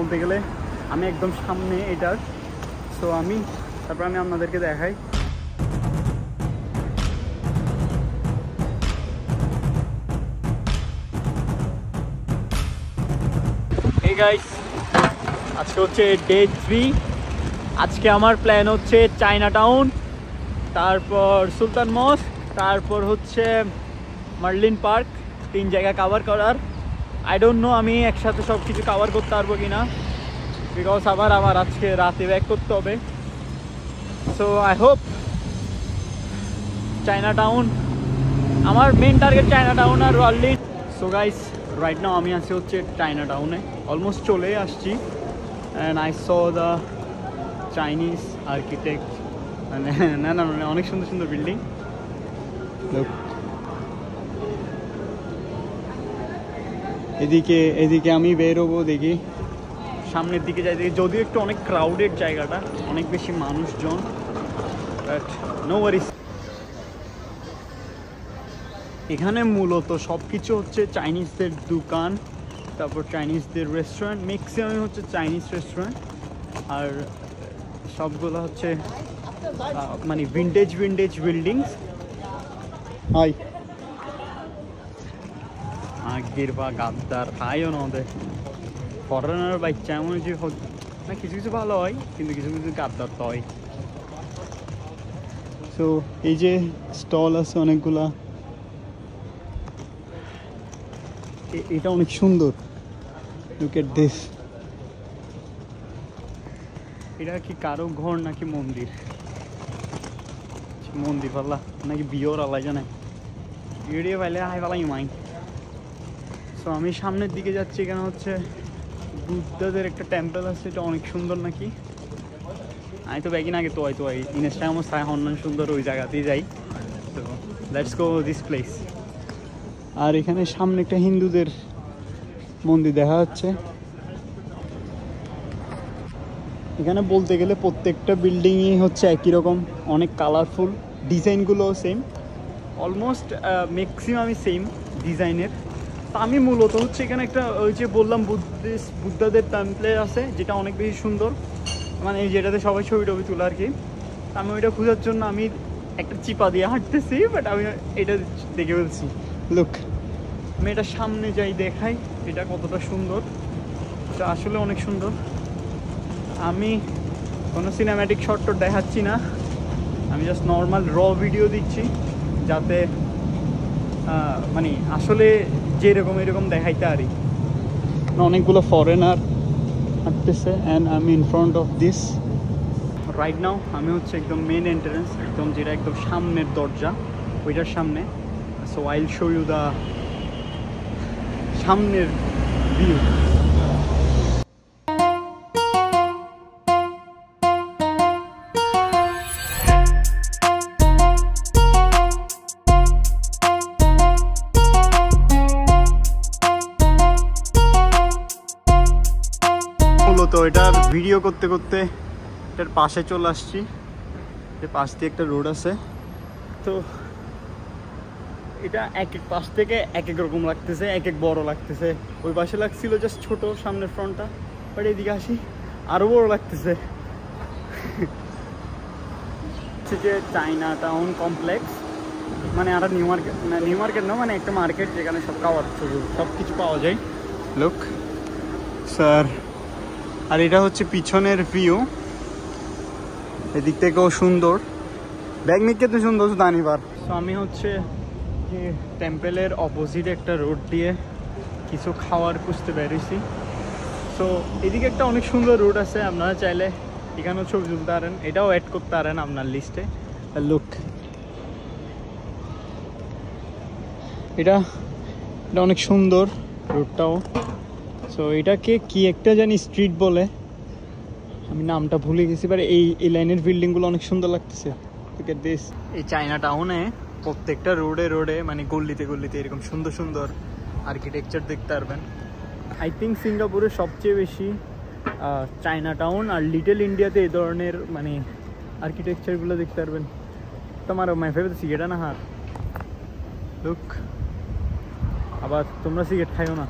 বলতে গেলে আমি একদম সামনে এটার, সো তারপর আমি আপনাদেরকে দেখাই। এই গাইস, আজকে হচ্ছে ডে 3। আজকে আমার প্ল্যান হচ্ছে চায়না টাউন, তারপর সুলতান মস্ক, তারপর হচ্ছে মার্লিন পার্ক, 3 জায়গা কভার করার। আই ডোন্ট নো আমি একসাথে সব কিছু কভার করতে পারবো কিনা, বিকজ আমার আজকে রাতে ব্যাক করতে হবে। So I hope Chinatown, আমার মেন টার্গেট চায়না টাউন আর Marlin. So guys, right now আমি আছি হচ্ছে চায়না টাউনে, অলমোস্ট চলে আসছি। And I saw the Chinese architect, মানে না অনেক সুন্দর সুন্দর বিল্ডিং। এদিকে আমি বেরোবো, দেখি সামনের দিকে যাই, দেখি যদিও একটু অনেক ক্রাউডেড জায়গাটা, অনেক বেশি মানুষজন, বাট নো ওয়ারিস। এখানে মূলত সব কিছু হচ্ছে চাইনিজদের দোকান, তারপর চাইনিজদের রেস্টুরেন্ট, ম্যাক্সিমাম হচ্ছে চাইনিজ রেস্টুরেন্ট, আর সবগুলো হচ্ছে মানে ভিন্টেজ বিল্ডিংস। হাই আগের বা গাদ্দার তাইও না ওদের ফরেনার বাচ্চা এমন যে না, কিছু কিছু ভালো হয় কিন্তু কিছু কিছু গাদ্দার তো হয়। সো এই যে স্টল আছে অনেকগুলা, এটা অনেক সুন্দর। Look at this. এটা কি কারো ঘর নাকি মন্দির? মন্দির পাল্লা নাকি বিয়ের আলাই জানে ভিডিও পাইলে হাই পালাই মাই। সো আমি সামনের দিকে যাচ্ছি, এখানে হচ্ছে বুদ্ধদের একটা টেম্পল আছে, এটা অনেক সুন্দর নাকি। আমি তো ব্যাগিন আগে তো ইনস্টাগ্রামও চাই অন্যান্য সুন্দর ওই জায়গাতেই যাই। তো লেটস গো দিস প্লেস। আর এখানে সামনে একটা হিন্দুদের মন্দির দেখা যাচ্ছে। এখানে বলতে গেলে প্রত্যেকটা বিল্ডিংই হচ্ছে একই রকম, অনেক কালারফুল, ডিজাইনগুলোও সেম, অলমোস্ট ম্যাক্সিমামই সেম ডিজাইনের। তা আমি মূলত হচ্ছে এখানে একটা ওই যে বললাম বুদ্ধদের টেম্পল আছে, যেটা অনেক বেশি সুন্দর, মানে যেটাতে সবাই ছবি টবি তোলা আর কি। আমি ওইটা খোঁজার জন্য আমি একটা চিপা দিয়ে হাঁটতেছি, বাট আমি এটা দেখে ফেলছি। লুক, আমি এটা সামনে যাই দেখাই এটা কতটা সুন্দর। এটা আসলে অনেক সুন্দর। আমি কোনো সিনেম্যাটিক শট দেখাচ্ছি না, আমি জাস্ট নর্মাল ভিডিও দিচ্ছি, যাতে মানে আসলে যেরকম এরকম দেখাইতে পারি। অনেকগুলো ফরেনার হাঁটতেছে, অ্যান্ড আমি in front of this right now. আমি হচ্ছে একদম মেন এন্ট্রেন্স, একদম যেটা একদম সামনের দরজা, ওইটার সামনে। So I will show you the সামনের ভিউ। তো এটা ভিডিও করতে করতে এটার পাশে চলে আসছি, এর পাশ দিয়ে একটা রোড আছে। তো এটা এক এক পাশ থেকে এক এক রকম লাগতেছে, এক এক বড় লাগতেছে। ওই পাশে লাগছিল জাস্ট ছোট সামনের ফ্রন্টটা, বাট এদিকে আসি আরো বড় লাগতেছে। হচ্ছে যে চায়না টাউন কমপ্লেক্স, মানে একটা নিউ মার্কেট না, মানে একটা মার্কেট যেখানে সব খাওয়ার সব কিছু পাওয়া যায়। লুক স্যার, আর এটা হচ্ছে পিছনের ভিউ, এদিক থেকেও সুন্দর, ব্যাগ নিতে তো সুন্দর দানিবার। তো আমি হচ্ছে যে টেম্পেলের অপোজিট একটা রোড দিয়ে কিছু খাওয়ার খুঁজতে বেরিয়েছি। সো এদিকে একটা অনেক সুন্দর রোড আছে, আপনারা চাইলে এখানেও ছবি তুলতে পারেন, এটাও অ্যাড করতে পারেন আপনার লিস্টে। লুক, এটা অনেক সুন্দর রোডটাও। সো এটাকে কি একটা জানি স্ট্রিট বলে, আমি নামটা ভুলে গেছি, বাট এই লাইনের বিল্ডিংগুলো অনেক সুন্দর লাগতেছে। এই চায়না টাউনে প্রত্যেকটা রোডে মানে গল্লিতে এরকম সুন্দর সুন্দর আর্কিটেকচার দেখতে পারবেন। আই থিঙ্ক সিঙ্গাপুরে সবচেয়ে বেশি চায়না টাউন আর লিটল ইন্ডিয়াতে এই ধরনের মানে আর্কিটেকচারগুলো দেখতে পারবেন। তোমার মাই ফেভারিট সিগারেট না হার। লুক, আবার তোমরা সিগারেট খাইও না।